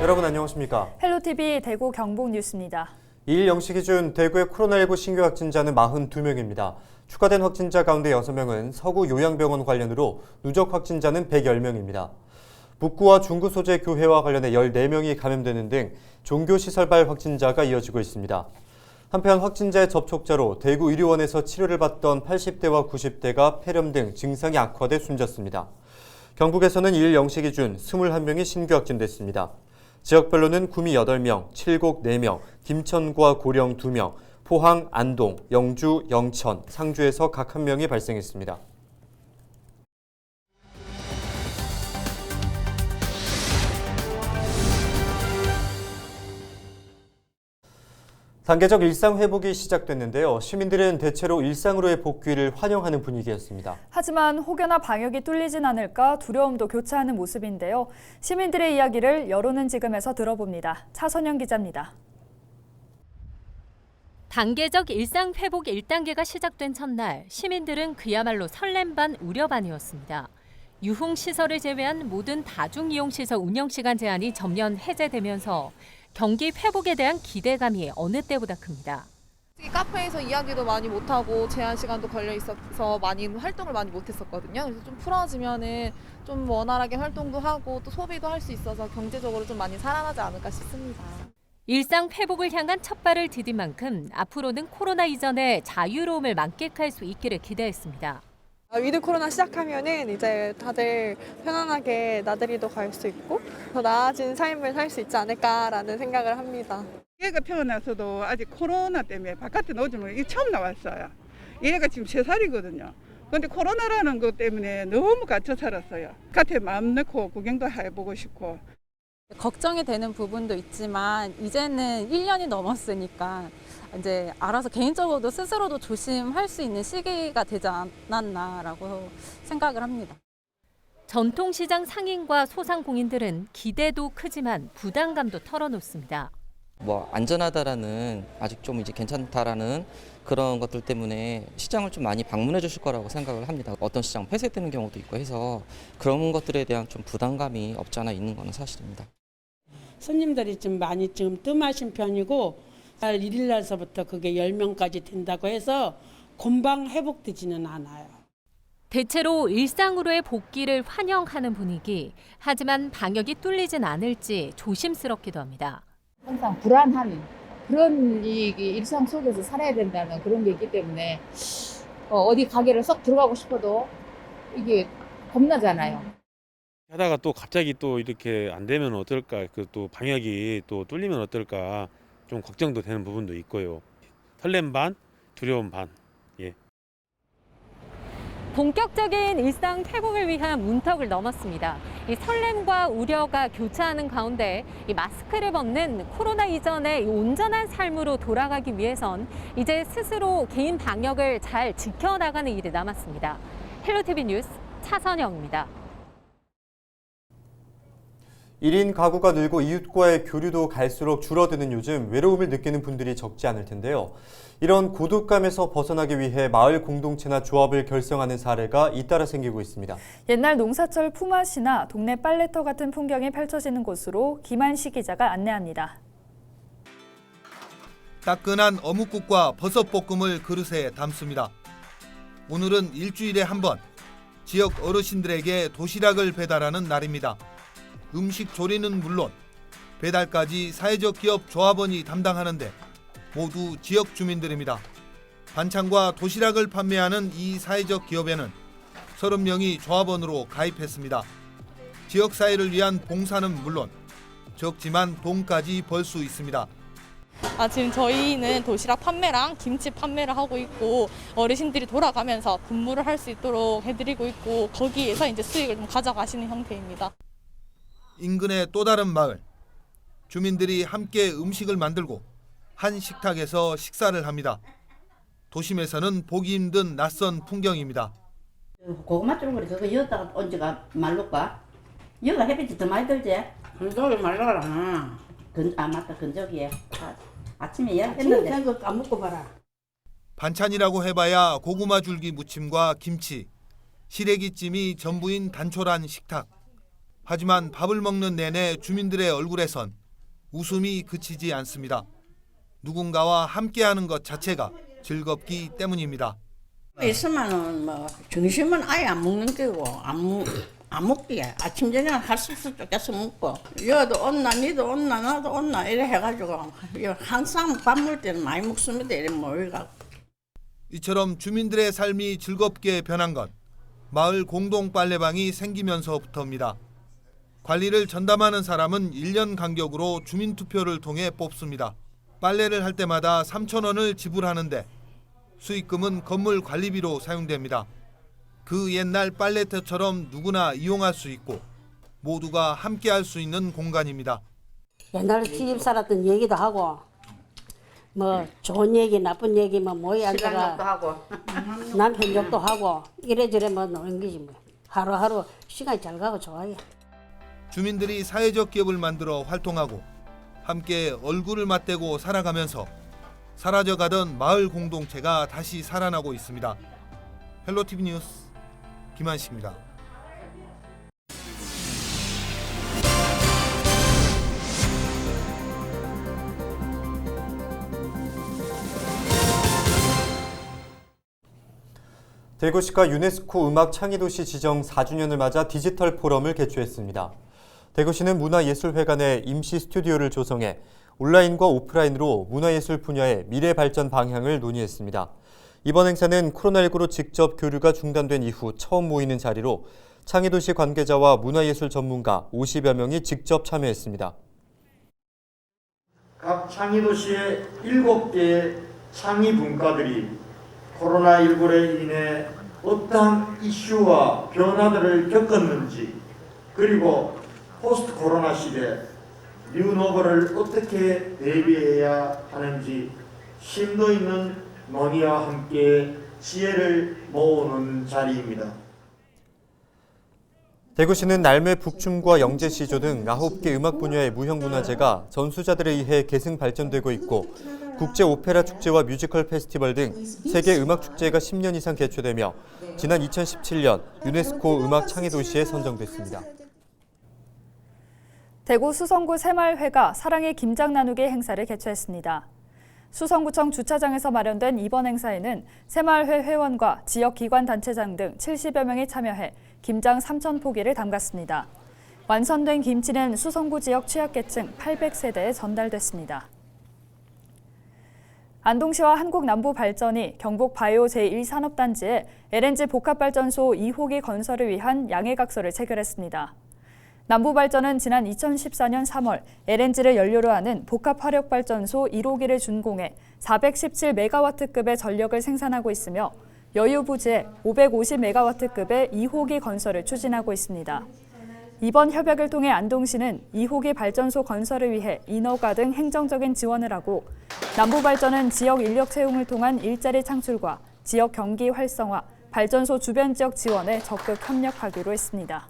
여러분 안녕하십니까? 헬로티비 대구 경북 뉴스입니다. 2일 0시 기준 대구의 코로나19 신규 확진자는 42명입니다. 추가된 확진자 가운데 6명은 서구 요양병원 관련으로 누적 확진자는 110명입니다. 북구와 중구 소재 교회와 관련해 14명이 감염되는 등 종교시설발 확진자가 이어지고 있습니다. 한편 확진자의 접촉자로 대구 의료원에서 치료를 받던 80대와 90대가 폐렴 등 증상이 악화돼 숨졌습니다. 경북에서는 2일 0시 기준 21명이 신규 확진됐습니다. 지역별로는 구미 8명, 칠곡 4명, 김천과 고령 2명, 포항, 안동, 영주, 영천, 상주에서 각 1명이 발생했습니다. 단계적 일상 회복이 시작됐는데요. 시민들은 대체로 일상으로의 복귀를 환영하는 분위기였습니다. 하지만 혹여나 방역이 뚫리진 않을까 두려움도 교차하는 모습인데요. 시민들의 이야기를 여론은 지금에서 들어봅니다. 차선영 기자입니다. 단계적 일상 회복 1단계가 시작된 첫날, 시민들은 그야말로 설렘 반 우려 반이었습니다. 유흥시설을 제외한 모든 다중이용시설 운영시간 제한이 전면 해제되면서 경기 회복에 대한 기대감이 어느 때보다 큽니다. 카페에서 이야기도 많이 못하고 제한 시간도 걸려 있어서 활동을 많이 못했었거든요. 그래서 좀 풀어지면은 좀 원활하게 활동도 하고 또 소비도 할 수 있어서 경제적으로 좀 많이 살아나지 않을까 싶습니다. 일상 회복을 향한 첫 발을 디딘 만큼 앞으로는 코로나 이전의 자유로움을 만끽할 수 있기를 기대했습니다. 위드 코로나 시작하면은 이제 다들 편안하게 나들이도 갈 수 있고 더 나아진 삶을 살 수 있지 않을까라는 생각을 합니다. 얘가 태어나서도 아직 코로나 때문에 바깥에 나오지 못해요. 이게 처음 나왔어요. 얘가 지금 3살이거든요. 그런데 코로나라는 것 때문에 너무 갇혀 살았어요. 바깥에 마음 넣고 구경도 해보고 싶고. 걱정이 되는 부분도 있지만 이제는 1년이 넘었으니까 이제 알아서 개인적으로도 스스로도 조심할 수 있는 시기가 되지 않았나라고 생각을 합니다. 전통시장 상인과 소상공인들은 기대도 크지만 부담감도 털어놓습니다. 안전하다라는 아직 좀 이제 괜찮다라는 그런 것들 때문에 시장을 좀 많이 방문해 주실 거라고 생각을 합니다. 어떤 시장 폐쇄되는 경우도 있고 해서 그런 것들에 대한 좀 부담감이 없지 않아 있는 건 사실입니다. 손님들이 좀 많이 지금 뜸하신 편이고 1일 날서부터 그게 10명까지 된다고 해서 금방 회복되지는 않아요. 대체로 일상으로의 복귀를 환영하는 분위기. 하지만 방역이 뚫리진 않을지 조심스럽기도 합니다. 항상 불안한 그런 일상 속에서 살아야 된다는 그런 게 있기 때문에 어디 가게를 썩 들어가고 싶어도 이게 겁나잖아요. 하다가 또 갑자기 또 이렇게 안 되면 어떨까, 또 방역이 또 뚫리면 어떨까 좀 걱정도 되는 부분도 있고요. 설렘 반, 두려움 반. 본격적인 일상 회복을 위한 문턱을 넘었습니다. 이 설렘과 우려가 교차하는 가운데 이 마스크를 벗는 코로나 이전의 온전한 삶으로 돌아가기 위해선 이제 스스로 개인 방역을 잘 지켜나가는 일이 남았습니다. 헬로티비 뉴스 차선영입니다. 1인 가구가 늘고 이웃과의 교류도 갈수록 줄어드는 요즘 외로움을 느끼는 분들이 적지 않을 텐데요. 이런 고독감에서 벗어나기 위해 마을 공동체나 조합을 결성하는 사례가 잇따라 생기고 있습니다. 옛날 농사철 품앗이나 동네 빨래터 같은 풍경이 펼쳐지는 곳으로 김한식 기자가 안내합니다. 따끈한 어묵국과 버섯볶음을 그릇에 담습니다. 오늘은 일주일에 한 번 지역 어르신들에게 도시락을 배달하는 날입니다. 음식 조리는 물론 배달까지 사회적 기업 조합원이 담당하는데 모두 지역 주민들입니다. 반찬과 도시락을 판매하는 이 사회적 기업에는 30명이 조합원으로 가입했습니다. 지역사회를 위한 봉사는 물론 적지만 돈까지 벌 수 있습니다. 지금 저희는 도시락 판매랑 김치 판매를 하고 있고 어르신들이 돌아가면서 근무를 할 수 있도록 해드리고 있고 거기에서 이제 수익을 좀 가져가시는 형태입니다. 인근의 또 다른 마을, 주민들이 함께 음식을 만들고 한 식탁에서 식사를 합니다. 도심에서는 보기 힘든 낯선 풍경입니다. 고구마 쫄고리 저거 여기다가 얹어가 말릴까? 여기가 햇빛이 더 많이 들지? 건조기 말라라. 맞다, 건조기에. 아침에 했는데. 생거 까먹고 봐라. 반찬이라고 해봐야 고구마 줄기 무침과 김치, 시래기찜이 전부인 단촐한 식탁. 하지만 밥을 먹는 내내 주민들의 얼굴에선 웃음이 그치지 않습니다. 누군가와 함께하는 것 자체가 즐겁기 때문입니다. 있으면은 뭐 점심은 아예 안 먹는 게고 안 먹기에 아침 저녁 할 수 없어 쪼개서 먹고 여도 온나 니도 온나 나도 온나 이래 해가지고 항상 밥 먹을 때는 많이 먹습니다. 이래 모여가. 이처럼 주민들의 삶이 즐겁게 변한 건 마을 공동 빨래방이 생기면서부터입니다. 관리를 전담하는 사람은 1년 간격으로 주민투표를 통해 뽑습니다. 빨래를 할 때마다 3,000원을 지불하는데 수익금은 건물 관리비로 사용됩니다. 그 옛날 빨래터처럼 누구나 이용할 수 있고 모두가 함께 할 수 있는 공간입니다. 옛날에 시집 살았던 얘기도 하고 뭐 좋은 얘기 나쁜 얘기 뭐 모여 앉아가 하고 남편 욕도 하고 이래저래 뭐 노는 거지 뭐. 하루하루 시간이 잘 가고 좋아요. 주민들이 사회적 기업을 만들어 활동하고 함께 얼굴을 맞대고 살아가면서 사라져가던 마을 공동체가 다시 살아나고 있습니다. 헬로티비 뉴스 김한식입니다. 대구시가 유네스코 음악 창의도시 지정 4주년을 맞아 디지털 포럼을 개최했습니다. 대구시는 문화예술회관에 임시 스튜디오를 조성해 온라인과 오프라인으로 문화예술 분야의 미래 발전 방향을 논의했습니다. 이번 행사는 코로나19로 직접 교류가 중단된 이후 처음 모이는 자리로 창의도시 관계자와 문화예술 전문가 50여 명이 직접 참여했습니다. 각 창의도시의 7개의 창의 분과들이 코로나19로 인해 어떠한 이슈와 변화들을 겪었는지, 그리고 포스트 코로나 시대 뉴노멀을 어떻게 대비해야 하는지 심도 있는 논의와 함께 지혜를 모으는 자리입니다. 대구시는 날매 북춤과 영재시조 등 9개 음악 분야의 무형문화재가 전수자들에 의해 계승 발전되고 있고 국제 오페라 축제와 뮤지컬 페스티벌 등 세계 음악 축제가 10년 이상 개최되며 지난 2017년 유네스코 음악 창의도시에 선정됐습니다. 대구 수성구 새마을회가 사랑의 김장 나누기 행사를 개최했습니다. 수성구청 주차장에서 마련된 이번 행사에는 새마을회 회원과 지역기관단체장 등 70여 명이 참여해 김장 3,000포기를 담갔습니다. 완성된 김치는 수성구 지역 취약계층 800세대에 전달됐습니다. 안동시와 한국남부발전이 경북 바이오 제1산업단지에 LNG 복합발전소 2호기 건설을 위한 양해각서를 체결했습니다. 남부발전은 지난 2014년 3월 LNG를 연료로 하는 복합화력발전소 1호기를 준공해 417메가와트급의 전력을 생산하고 있으며 여유부지에 550메가와트급의 2호기 건설을 추진하고 있습니다. 이번 협약을 통해 안동시는 2호기 발전소 건설을 위해 인허가 등 행정적인 지원을 하고 남부발전은 지역 인력 채용을 통한 일자리 창출과 지역 경기 활성화, 발전소 주변 지역 지원에 적극 협력하기로 했습니다.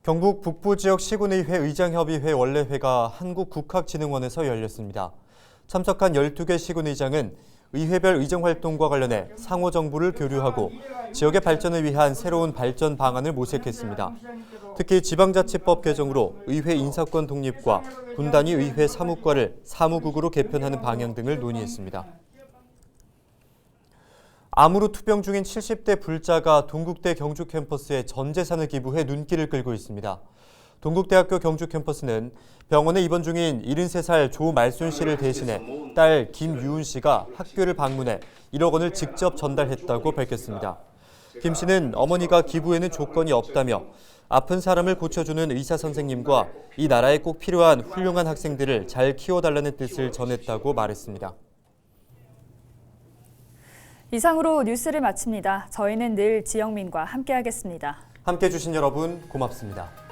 경북 북부지역 시군의회 의장협의회 원래회가 한국국학진흥원에서 열렸습니다. 참석한 12개 시군의장은 의회별 의정활동과 관련해 상호정보를 교류하고 지역의 발전을 위한 새로운 발전 방안을 모색했습니다. 특히 지방자치법 개정으로 의회 인사권 독립과 군단위 의회 사무과를 사무국으로 개편하는 방향 등을 논의했습니다. 암으로 투병 중인 70대 불자가 동국대 경주 캠퍼스에 전 재산을 기부해 눈길을 끌고 있습니다. 동국대학교 경주 캠퍼스는 병원에 입원 중인 73살 조말순 씨를 대신해 딸 김유은 씨가 학교를 방문해 1억 원을 직접 전달했다고 밝혔습니다. 김 씨는 어머니가 기부에는 조건이 없다며 아픈 사람을 고쳐주는 의사 선생님과 이 나라에 꼭 필요한 훌륭한 학생들을 잘 키워달라는 뜻을 전했다고 말했습니다. 이상으로 뉴스를 마칩니다. 저희는 늘 지영민과 함께하겠습니다. 함께해 주신 여러분 고맙습니다.